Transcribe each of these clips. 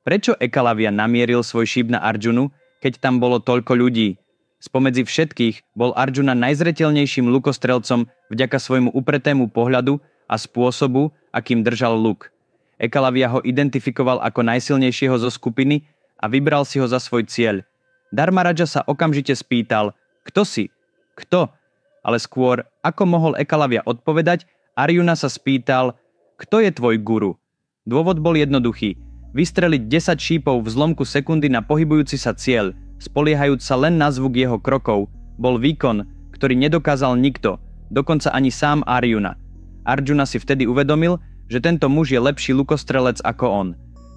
Prečo Ekalavia namieril svoj šíp na Arjunu, keď tam bolo toľko ľudí? Spomedzi všetkých bol Arjuna najzreteľnejším lukostrelcom vďaka svojmu upretému pohľadu a spôsobu, akým držal luk. Ekalavia ho identifikoval ako najsilnejšieho zo skupiny a vybral si ho za svoj cieľ. Dharmaraja sa okamžite spýtal, kto si? Kto? Ale skôr, ako mohol Ekalavia odpovedať, Arjuna sa spýtal, kto je tvoj guru? Dôvod bol jednoduchý. Vystreliť 10 šípov v zlomku sekundy na pohybujúci sa cieľ, spoliehajúc sa len na zvuk jeho krokov, bol výkon, ktorý nedokázal nikto, dokonca ani sám Arjuna. Arjuna si vtedy uvedomil, že tento muž je lepší lukostrelec ako on.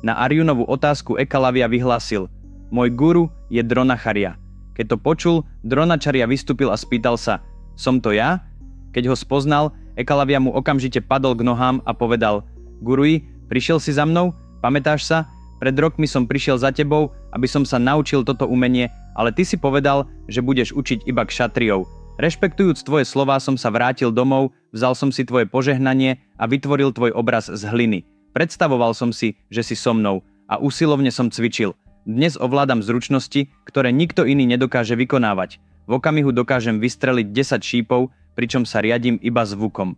Na Arjunovú otázku Ekalavia vyhlásil, môj guru je Dronacharya. Keď to počul, Dronacharya vystúpil a spýtal sa, som to ja? Keď ho spoznal, Ekalavia mu okamžite padol k nohám a povedal, Gurui, prišiel si za mnou? Pamätáš sa? Pred rokmi som prišiel za tebou, aby som sa naučil toto umenie, ale ty si povedal, že budeš učiť iba kšatriov. Rešpektujúc tvoje slová som sa vrátil domov, vzal som si tvoje požehnanie a vytvoril tvoj obraz z hliny. Predstavoval som si, že si so mnou a usilovne som cvičil. Dnes ovládam zručnosti, ktoré nikto iný nedokáže vykonávať. V okamihu dokážem vystreliť 10 šípov, pričom sa riadím iba zvukom.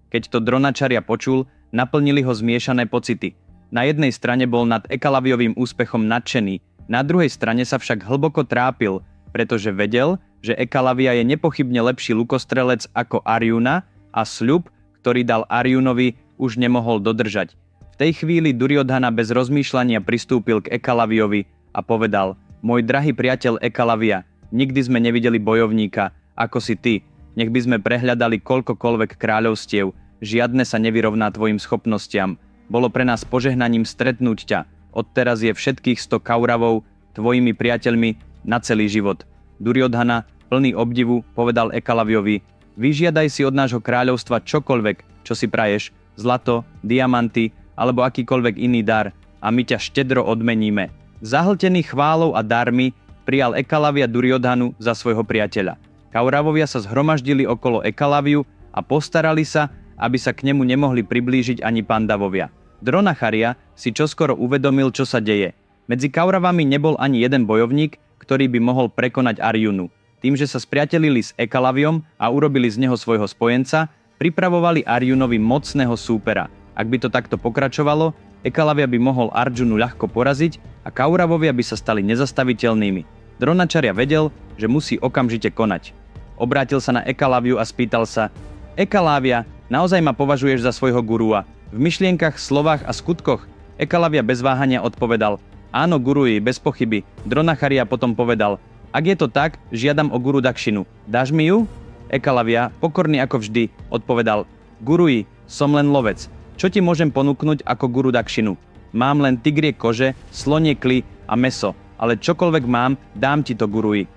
Keď to Dronacharya počul, naplnili ho zmiešané pocity. Na jednej strane bol nad Ekalaviovým úspechom nadšený, na druhej strane sa však hlboko trápil, pretože vedel, že Ekalavia je nepochybne lepší lukostrelec ako Arjuna a sľub, ktorý dal Arjunovi, už nemohol dodržať. V tej chvíli Duryodhana bez rozmýšľania pristúpil k Ekalaviovi a povedal, môj drahý priateľ Ekalavia, nikdy sme nevideli bojovníka, ako si ty, nech by sme prehľadali koľkokoľvek kráľovstiev, žiadne sa nevyrovná tvojim schopnostiam. Bolo pre nás požehnaním stretnúť ťa. Odteraz je všetkých 100 Kauravov tvojimi priateľmi na celý život. Duryodhana, plný obdivu, povedal Ekalaviovi, vyžiadaj si od nášho kráľovstva čokoľvek, čo si praješ, zlato, diamanty alebo akýkoľvek iný dar a my ťa štedro odmeníme. Zahltený chválou a darmi prijal Ekalavia Duryodhanu za svojho priateľa. Kauravovia sa zhromaždili okolo Ekalaviu a postarali sa, aby sa k nemu nemohli priblížiť ani Pandavovia. Dronacharya si čoskoro uvedomil, čo sa deje. Medzi Kauravami nebol ani jeden bojovník, ktorý by mohol prekonať Arjunu. Tým, že sa spriatelili s Ekalaviom a urobili z neho svojho spojenca, pripravovali Arjunovi mocného súpera. Ak by to takto pokračovalo, Ekalavia by mohol Arjunu ľahko poraziť a Kauravovia by sa stali nezastaviteľnými. Dronacharya vedel, že musí okamžite konať. Obrátil sa na Ekalaviu a spýtal sa, Ekalavia, naozaj ma považuješ za svojho gurua? V myšlienkach, slovách a skutkoch? Ekalavia bez váhania odpovedal, áno gurui, bez pochyby. Dronacharya potom povedal, ak je to tak, žiadam o guru dakšinu. Dáš mi ju? Ekalavia, pokorný ako vždy, odpovedal, gurui, som len lovec. Čo ti môžem ponúknuť ako guru dakšinu? Mám len tigrie kože, slonie kly a mäso, ale čokoľvek mám, dám ti to gurui.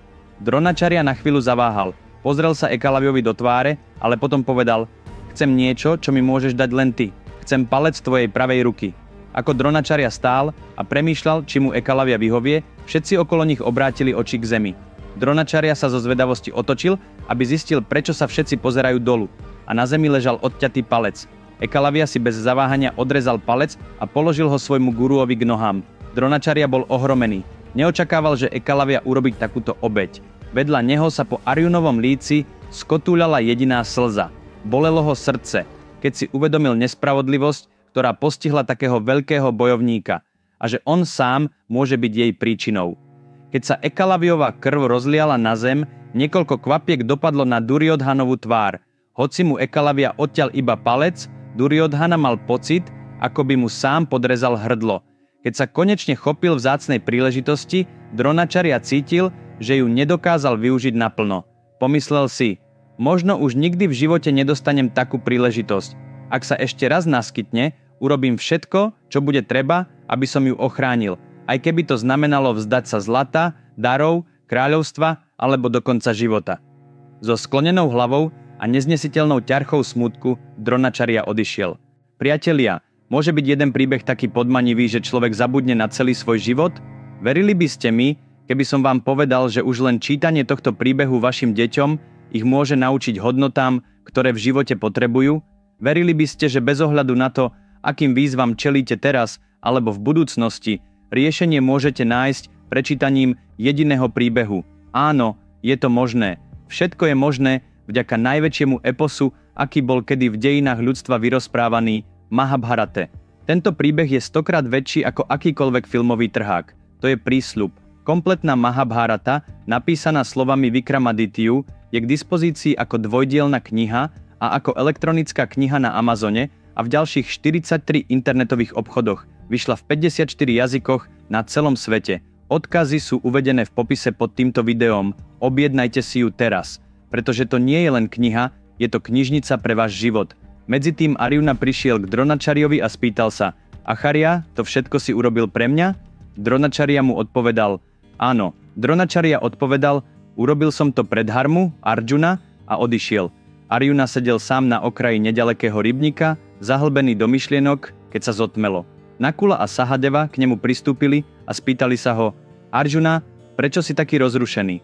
Dronacharya na chvíľu zaváhal. Pozrel sa Ekalaviovi do tváre, ale potom povedal, chcem niečo, čo mi môžeš dať len ty. Chcem palec tvojej pravej ruky. Ako Dronacharya stál a premýšľal, či mu Ekalavia vyhovie, všetci okolo nich obrátili oči k zemi. Dronacharya sa zo zvedavosti otočil, aby zistil, prečo sa všetci pozerajú dolu. A na zemi ležal odťatý palec. Ekalavia si bez zaváhania odrezal palec a položil ho svojmu guruovi k nohám. Dronacharya bol ohromený. Neočakával, že Ekalavia urobiť takúto obeť. Vedľa neho sa po Arjunovom líci skotúľala jediná slza. Bolelo ho srdce, keď si uvedomil nespravodlivosť, ktorá postihla takého veľkého bojovníka a že on sám môže byť jej príčinou. Keď sa Ekalaviova krv rozliala na zem, niekoľko kvapiek dopadlo na Duryodhanovú tvár. Hoci mu Ekalavia odťal iba palec, Duryodhana mal pocit, ako by mu sám podrezal hrdlo. Keď sa konečne chopil vzácnej príležitosti, Dronacharya cítil, že ju nedokázal využiť naplno. Pomyslel si, možno už nikdy v živote nedostanem takú príležitosť. Ak sa ešte raz naskytne, urobím všetko, čo bude treba, aby som ju ochránil, aj keby to znamenalo vzdať sa zlata, darov, kráľovstva alebo dokonca života. So sklonenou hlavou a neznesiteľnou ťarchou smútku Dronacharya odišiel. Priatelia, môže byť jeden príbeh taký podmanivý, že človek zabudne na celý svoj život? Verili by ste mi, keby som vám povedal, že už len čítanie tohto príbehu vašim deťom ich môže naučiť hodnotám, ktoré v živote potrebujú? Verili by ste, že bez ohľadu na to, akým výzvam čelíte teraz alebo v budúcnosti, Riešenie môžete nájsť prečítaním jediného príbehu. Áno, je to možné. Všetko je možné vďaka najväčšiemu eposu, aký bol kedy v dejinách ľudstva vyrozprávaný, Mahabharate. Tento príbeh je 100-krát väčší ako akýkoľvek filmový trhák. To je prísľub. Kompletná Mahabharata, napísaná slovami Vikramadityu, je k dispozícii ako dvojdielna kniha a ako elektronická kniha na Amazone a v ďalších 43 internetových obchodoch. Vyšla v 54 jazykoch na celom svete. Odkazy sú uvedené v popise pod týmto videom. Objednajte si ju teraz, pretože to nie je len kniha, je to knižnica pre váš život. Medzitým Arjuna prišiel k Dronačariovi a spýtal sa: Acharya, to všetko si urobil pre mňa? Dronačaria mu odpovedal: áno. Dronačaria odpovedal: urobil som to pre Dharmu, Arjuna, a odišiel. Arjuna sedel sám na okraji nedalekého rybníka, zahlbený do myšlienok, keď sa zotmelo. Nakula a Sahadeva k nemu pristúpili a spýtali sa ho: Arjuna, prečo si taký rozrušený?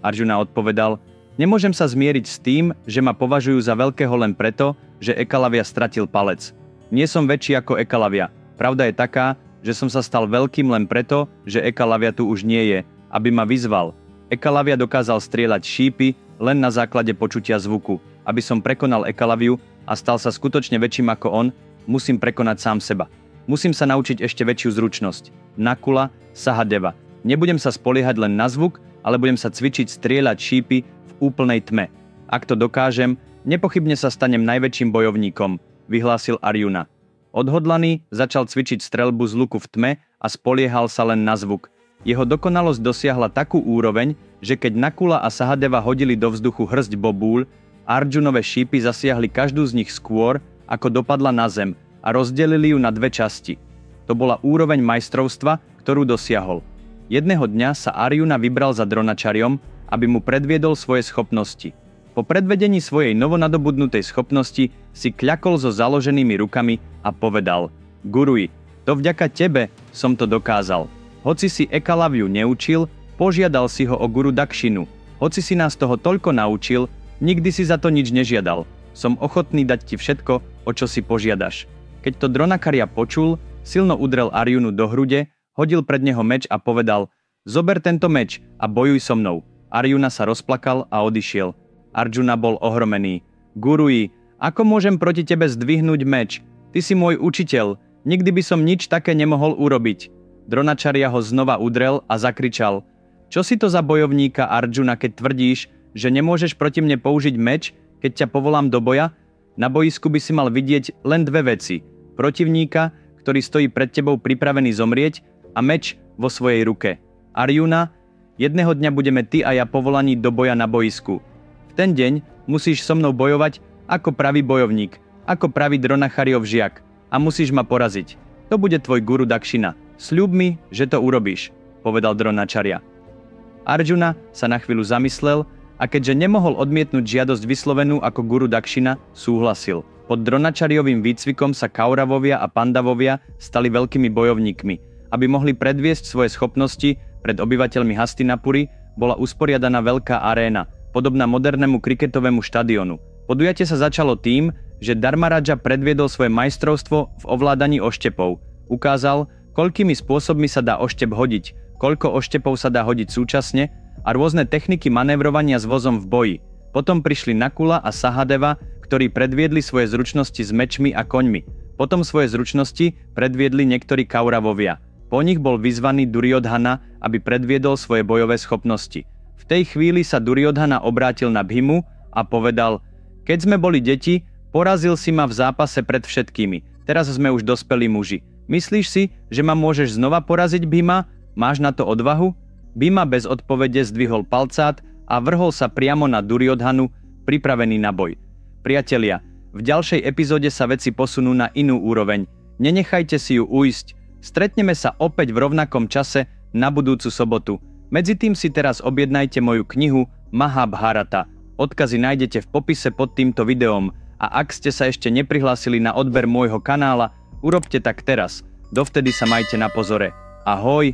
Arjuna odpovedal: nemôžem sa zmieriť s tým, že ma považujú za veľkého len preto, že Ekalavya stratil palec. Nie som väčší ako Ekalavya. Pravda je taká, že som sa stal veľkým len preto, že Ekalavya tu už nie je, aby ma vyzval. Ekalavya dokázal strieľať šípy len na základe počutia zvuku. Aby som prekonal Ekalavyu a stal sa skutočne väčším ako on, musím prekonať sám seba. Musím sa naučiť ešte väčšiu zručnosť. Nakula, Sahadeva. Nebudem sa spoliehať len na zvuk, ale budem sa cvičiť strieľať šípy v úplnej tme. Ak to dokážem, nepochybne sa stanem najväčším bojovníkom, vyhlásil Arjuna. Odhodlaný začal cvičiť streľbu z luku v tme a spoliehal sa len na zvuk. Jeho dokonalosť dosiahla takú úroveň, že keď Nakula a Sahadeva hodili do vzduchu hrst bobúľ, Arjunove šípy zasiahli každú z nich skôr, ako dopadla na zem, a rozdelili ju na dve časti. To bola úroveň majstrovstva, ktorú dosiahol. Jedného dňa sa Arjuna vybral za Dronačariom, aby mu predviedol svoje schopnosti. Po predvedení svojej novonadobudnutej schopnosti si kľakol so založenými rukami a povedal: Guruji, to vďaka tebe som to dokázal. Hoci si Ekalavyu neučil, požiadal si ho o guru Dakšinu. Hoci si nás toho toľko naučil, nikdy si za to nič nežiadal. Som ochotný dať ti všetko, o čo si požiadaš. Keď to Dronakarya počul, silno udrel Arjunu do hrude, hodil pred neho meč a povedal: zober tento meč a bojuj so mnou. Arjuna sa rozplakal a odišiel. Arjuna bol ohromený. Guruji, ako môžem proti tebe zdvihnúť meč? Ty si môj učiteľ, nikdy by som nič také nemohol urobiť. Dronačarya ho znova udrel a zakričal: čo si to za bojovníka, Arjuna, keď tvrdíš, že nemôžeš proti mne použiť meč, keď ťa povolám do boja? Na boisku by si mal vidieť len dve veci. Protivníka, ktorý stojí pred tebou pripravený zomrieť, a meč vo svojej ruke. Arjuna, jedného dňa budeme ty a ja povolaní do boja na boisku. V ten deň musíš so mnou bojovať ako pravý bojovník, ako pravý Dronachariov žiak, a musíš ma poraziť. To bude tvoj guru Dakšina. Sľub mi, že to urobíš, povedal Dronačarya. Arjuna sa na chvíľu zamyslel a keďže nemohol odmietnúť žiadosť vyslovenú ako guru Dakšina, súhlasil. Pod Dronačariovým výcvikom sa Kauravovia a Pandavovia stali veľkými bojovníkmi. Aby mohli predviesť svoje schopnosti pred obyvateľmi Hastinapury, bola usporiadaná veľká aréna, podobná modernému kriketovému štadionu. Podujatie sa začalo tým, že Dharmaraja predviedol svoje majstrovstvo v ovládaní oštepov. Ukázal, koľkými spôsobmi sa dá oštep hodiť, koľko oštepov sa dá hodiť súčasne a rôzne techniky manévrovania s vozom v boji. Potom prišli Nakula a Sahadeva, ktorí predviedli svoje zručnosti s mečmi a koňmi. Potom svoje zručnosti predviedli niektorí Kauravovia. Po nich bol vyzvaný Duryodhana, aby predviedol svoje bojové schopnosti. V tej chvíli sa Duryodhana obrátil na Bhimu a povedal: keď sme boli deti, porazil si ma v zápase pred všetkými. Teraz sme už dospelí muži. Myslíš si, že ma môžeš znova poraziť, Bhima? Máš na to odvahu? Bhima bez odpovede zdvihol palcát a vrhol sa priamo na Duryodhanu, pripravený na boj. Priatelia, v ďalšej epizóde sa veci posunú na inú úroveň. Nenechajte si ju ujsť. Stretneme sa opäť v rovnakom čase na budúcu sobotu. Medzitým si teraz objednajte moju knihu Mahabharata. Odkazy nájdete v popise pod týmto videom a ak ste sa ešte neprihlásili na odber môjho kanála, urobte tak teraz. Dovtedy sa majte na pozore. Ahoj!